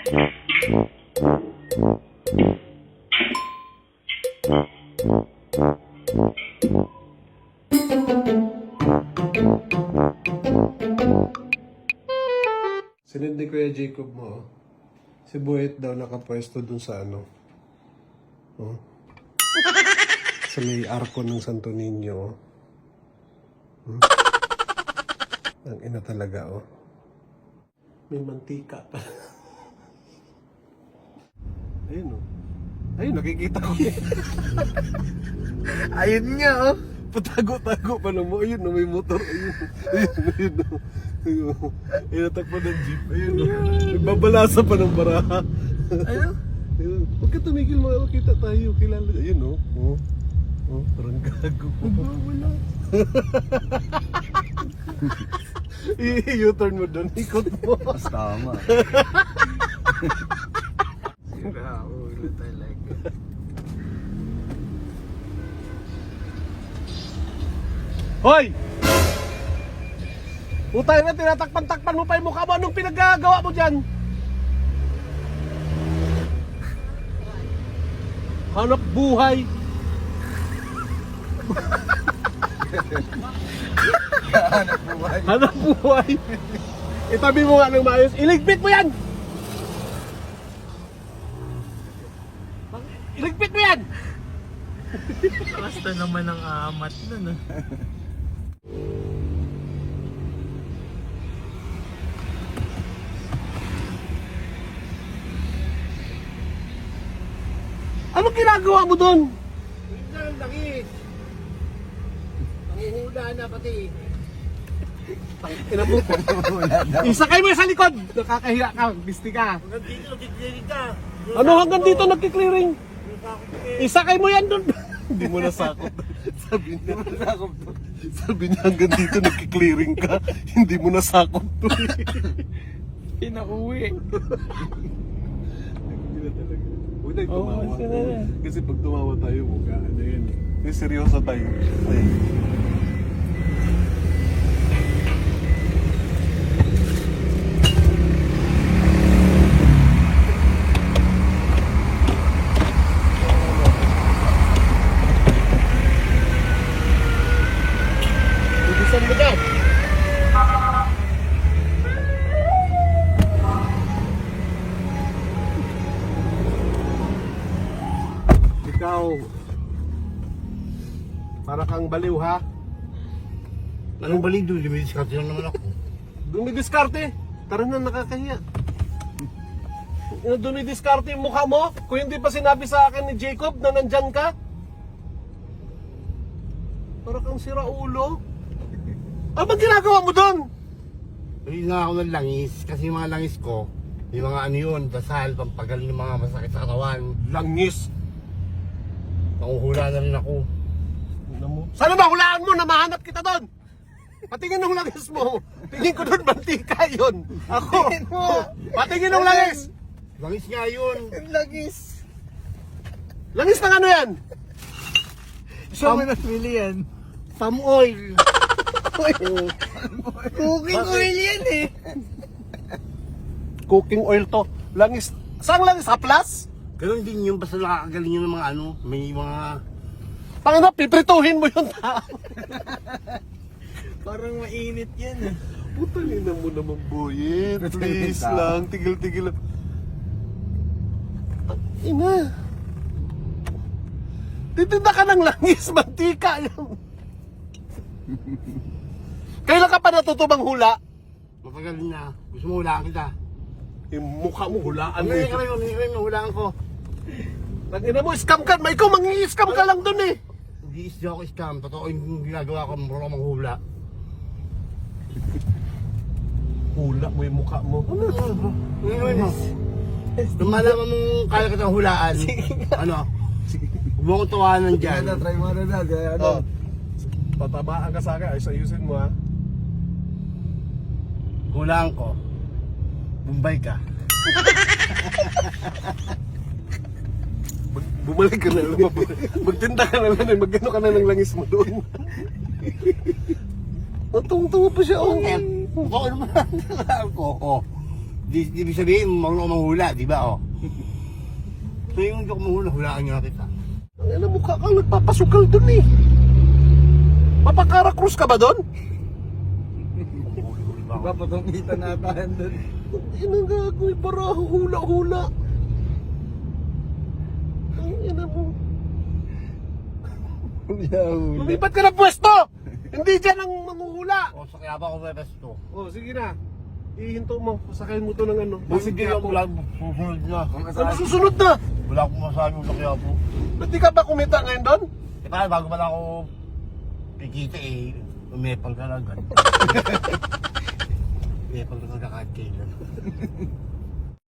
Sinend ni Kuya Jacob mo, oh. Si Buet daw nakapwesto dun sa ano. Oh. Sa may arko ng Santo Niño. Oh. Hmm? Ang ina talaga, oh. May mantika pa. Ayun, oh. Ayun, nakikita ko. Ayun nga, oh. Patago-tago pa lang mo. Ayun, oh, may motor. Ayun, ayun, oh. Ayun, ayun, natakpan ng jeep. Ayun, oh. Nagbabalasa pa ng baraha. Ayun. Ayun. Huwag ka tumigil, makakita tayo. Kilala. Ayun, oh. Oh, oh, parang gago. Wala. I-U-turn mo doon. Ikot mo. Mas tama. Sira ulo talaga. Hoy! Utay na, tinatakpan-takpan mo pa yung mukha mo. Anong pinagagawa mo dyan? Hanap buhay. Hanap buhay. Hanap buhay. Itabi mo nga ng maayos. Iligpit mo yan! Iligpit mo yan! Basta naman ang amat nun, ah. Anong ginagawa mo doon? Ang langis. Nanguhula na pati. Ina mo. Isakay mo sa likod. Nakakahiya ka. Bisti ka. Nandito, nagkiklirin ka. Ano hanggang dito nagki-clearing? Isakay mo yan doon. Hindi mo nasakot. Sabi niya. Sabi niya hanggang dito nagki-clearing ka. Hindi mo nasakot to. Pinauwi. Hindi na talaga. Huwag tayo Oo, tumawa. sige na. Kasi pag tumawa tayo, mukha ano yun. Kasi seryoso tayo. Ay. Ibisan mo dyan. Ikaw, para kang baliw ha? Anong balido? Dumidiskarte lang naman ako. Dumidiskarte. Tara na, nakakahiya. Dumidiskarte yung mukha mo? Kung hindi pa sinabi sa akin ni Jacob na nandyan ka? Para kang sira ulo. Ano bang ginagawa mo doon? Hindi na ako ng langis. Kasi yung mga langis ko, yung mga ano yun, dasal, pampagaling ng mga masakit sa katawan. Langis. Nanguhula na rin ako. Sana ba hulaan mo na mahanap kita doon? Patingin ng langis mo. Tingin ko doon, mantika yun. Ako. Patingin ng langis. Langis nga yun. Lagis. Langis ng ano yan? Saan mo napili yan? Palm oil. Cooking oil yan, eh. Cooking oil to. Langis. Saan langis? Haplas? Ganon din yun, basta nakakagaling yun ng mga ano, may mga... Pangano, piprituhin mo yung tao. Parang mainit yan, eh. Putalin na mo naman, Boyet. Please Tao. lang, tigil-tigil lang. Ang ina. Titinda ka ng langis, mantika yan. Kailan ka pa natutubang hula? Matagal na. Gusto mo hulaan kita? Yung mukha mo, hulaan mo. Ano yung hulaan ko? Tangina mo, scam ka. May ikaw, mangi-scam ka lang dun eh. Hindi isda ako scam. Totoo yung ginagawa ko, marunong manghula. Hula mo yung mukha mo. Ano mo? Nung malaman mong kaya kitang hulaan, ano? Huwag mo akong tawanan dyan. Try mo na. Gaya Oh. Tatabaan ka sa akin, ayos-ayusin mo ha. Hulaan ko. Bombay ka. Bumalik ka na lang. Magtinda ka na lang. Magano ka na ng langis mo doon. Tungtungo pa siya. Oh. Oo naman. Hulaan ko. Oh. Di sabihin, marunong manghula, di ba? Oh. So yung hindi ko manghula, hulaan nga kita. Ang ina, mukha kang nagpapasugal dun eh. Mapakara Cruz ka ba dun? Huli-huli ba ako? Papatungitan na tayo doon. Ang ina gagoy, para hula-hula. Ang ina mo. Lumipat ka ng pwesto! Hindi dyan ang manguhula! O, sa kaya ba ako may besto? Oh, sige na. Ihinto mo. Pasakayin mo to ng ano. Hindi Kaya ako wala susunod na. Ano susunod na? Wala akong masabi sa kaya po. Ba't di ka ba kumita ngayon doon? Eh paano, bago pala ako pikita eh, umepal ka lang. Umepal ka kahit kailan.